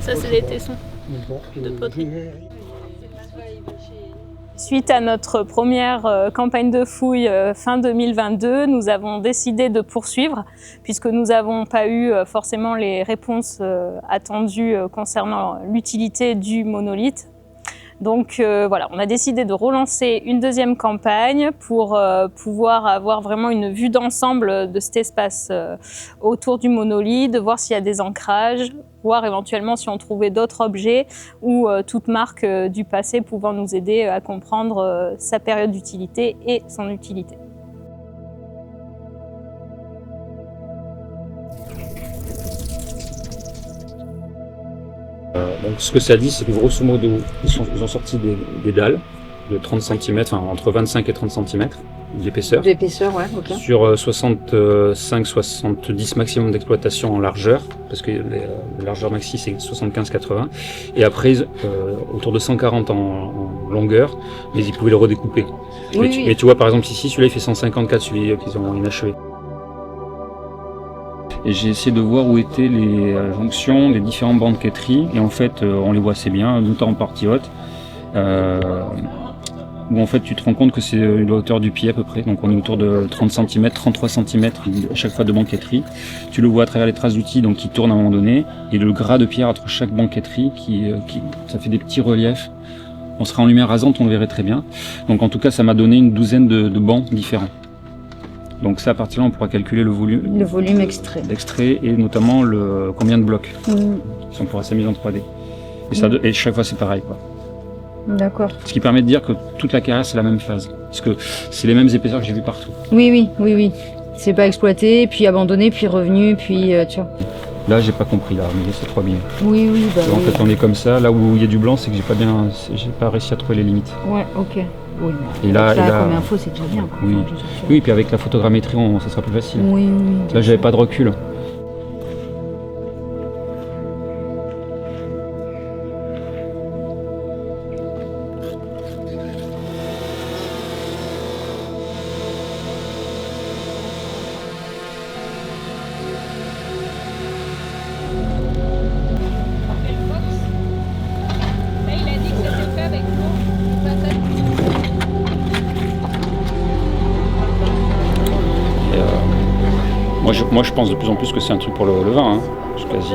Ça, c'est des tessons de poterie. Suite à notre première campagne de fouilles fin 2022, nous avons décidé de poursuivre puisque nous n'avons pas eu forcément les réponses attendues concernant l'utilité du monolithe. Donc voilà, on a décidé de relancer une deuxième campagne pour pouvoir avoir vraiment une vue d'ensemble de cet espace autour du monolithe, de voir s'il y a des ancrages, voir éventuellement si on trouvait d'autres objets ou toute marque du passé pouvant nous aider à comprendre sa période d'utilité et son utilité. Donc ce que ça dit, c'est que grosso modo, ils ont sorti des dalles de 30 cm, enfin entre 25 et 30 cm d'épaisseur. D'épaisseur, ouais, ok. Sur 65-70 maximum d'exploitation en largeur, parce que la largeur maxi c'est 75-80. Et après, autour de 140 en longueur, mais ils pouvaient le redécouper. Oui, Mais tu vois, par exemple ici, celui-là il fait 154, celui qu'ils ont inachevé. Et j'ai essayé de voir où étaient les jonctions des différents bancs de quêterie. Et en fait, on les voit assez bien, notamment en partie haute. Où en fait, tu te rends compte que c'est la hauteur du pied à peu près. Donc on est autour de 30 cm, 33 cm à chaque fois de banqueterie. Tu le vois à travers les traces d'outils donc qui tournent à un moment donné. Et le gras de pierre entre chaque banqueterie, ça fait des petits reliefs. On serait en lumière rasante, on le verrait très bien. Donc en tout cas, ça m'a donné une douzaine de bancs différents. Donc ça, à partir de là, on pourra calculer le volume. Le volume extrait. Extrait et notamment combien de blocs. On pourra s'amuser en 3D. Et chaque fois, c'est pareil, quoi. D'accord. Ce qui permet de dire que toute la carrière, c'est la même phase. Parce que c'est les mêmes épaisseurs que j'ai vues partout. Oui. C'est pas exploité, puis abandonné, puis revenu, puis tu vois. Là, j'ai pas compris, là, mais c'est trop bien. Oui, bah en fait, on est comme ça. Là où il y a du blanc, c'est que j'ai pas réussi à trouver les limites. Ouais, ok. Oui, et là, comme info, c'est déjà bien. Quoi. Oui, puis avec la photogrammétrie, ça sera plus facile. Oui. Là, j'avais pas de recul. Moi, je pense de plus en plus que c'est un truc pour le vin. Hein. Je suis quasi.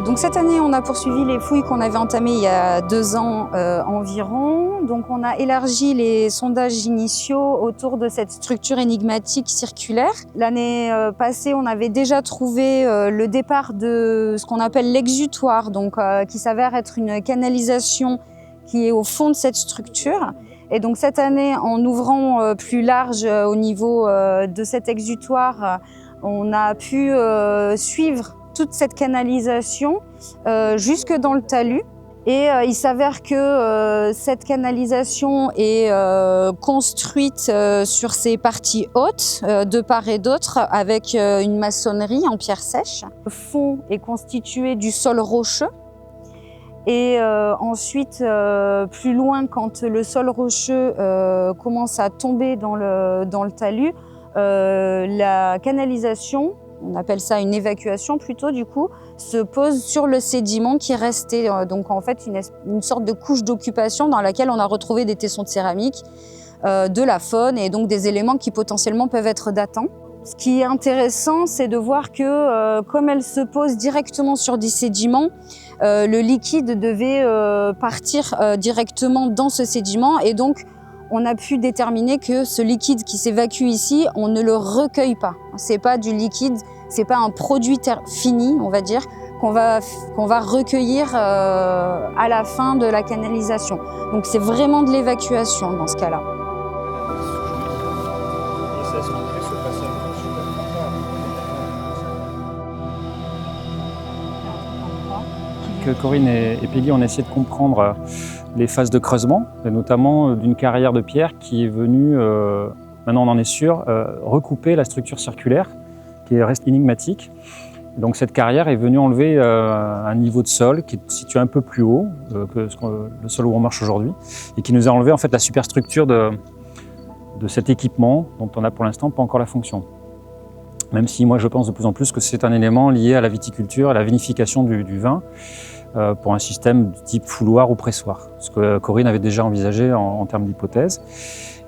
Donc cette année, on a poursuivi les fouilles qu'on avait entamées il y a 2 ans environ. Donc on a élargi les sondages initiaux autour de cette structure énigmatique circulaire. L'année passée, on avait déjà trouvé le départ de ce qu'on appelle l'exutoire, donc qui s'avère être une canalisation qui est au fond de cette structure. Et donc cette année, en ouvrant plus large au niveau de cet exutoire, on a pu suivre toute cette canalisation jusque dans le talus. Et il s'avère que cette canalisation est construite sur ses parties hautes, de part et d'autre, avec une maçonnerie en pierre sèche. Le fond est constitué du sol rocheux. Et ensuite, plus loin, quand le sol rocheux commence à tomber dans le talus, la canalisation, on appelle ça une évacuation plutôt du coup, se pose sur le sédiment qui est resté. Donc en fait, une sorte de couche d'occupation dans laquelle on a retrouvé des tessons de céramique, de la faune et donc des éléments qui potentiellement peuvent être datants. Ce qui est intéressant, c'est de voir que comme elle se pose directement sur des sédiments, le liquide devait partir directement dans ce sédiment et donc on a pu déterminer que ce liquide qui s'évacue ici, on ne le recueille pas. C'est pas du liquide, c'est pas un produit fini, on va dire, qu'on va recueillir à la fin de la canalisation. Donc c'est vraiment de l'évacuation dans ce cas-là. Corinne et Peggy ont essayé de comprendre les phases de creusement, et notamment d'une carrière de pierre qui est venue, maintenant on en est sûr, recouper la structure circulaire qui reste énigmatique. Donc cette carrière est venue enlever un niveau de sol qui est situé un peu plus haut que le sol où on marche aujourd'hui et qui nous a enlevé en fait la superstructure de cet équipement dont on n'a pour l'instant pas encore la fonction. même si moi je pense de plus en plus que c'est un élément lié à la viticulture, à la vinification du vin, pour un système de type fouloir ou pressoir, ce que Corinne avait déjà envisagé en termes d'hypothèse.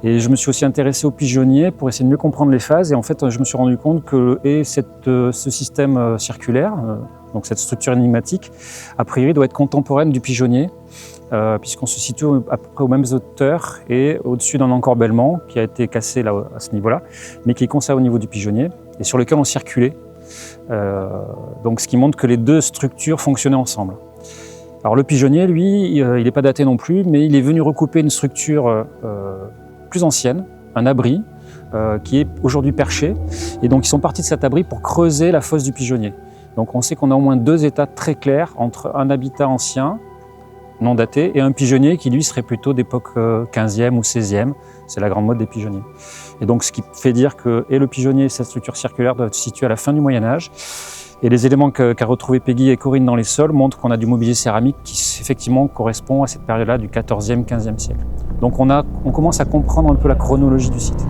Et je me suis aussi intéressé aux pigeonniers pour essayer de mieux comprendre les phases, et en fait je me suis rendu compte que ce système circulaire, donc cette structure énigmatique, a priori doit être contemporaine du pigeonnier, puisqu'on se situe à peu près aux mêmes hauteurs et au-dessus d'un encorbellement qui a été cassé là, à ce niveau-là, mais qui est conservé au niveau du pigeonnier et sur lequel on circulait. Donc ce qui montre que les deux structures fonctionnaient ensemble. Alors le pigeonnier, lui, il n'est pas daté non plus, mais il est venu recouper une structure plus ancienne, un abri, qui est aujourd'hui perché. Et donc ils sont partis de cet abri pour creuser la fosse du pigeonnier. Donc on sait qu'on a au moins deux états très clairs entre un habitat ancien, non daté, et un pigeonnier qui lui serait plutôt d'époque 15e ou 16e. C'est la grande mode des pigeonniers. Et donc ce qui fait dire que et le pigeonnier et cette structure circulaire doivent se situer à la fin du Moyen-Âge. Et les éléments qu'a retrouvé Peggy et Corinne dans les sols montrent qu'on a du mobilier céramique qui effectivement correspond à cette période-là du 14e, 15e siècle. Donc on commence à comprendre un peu la chronologie du site.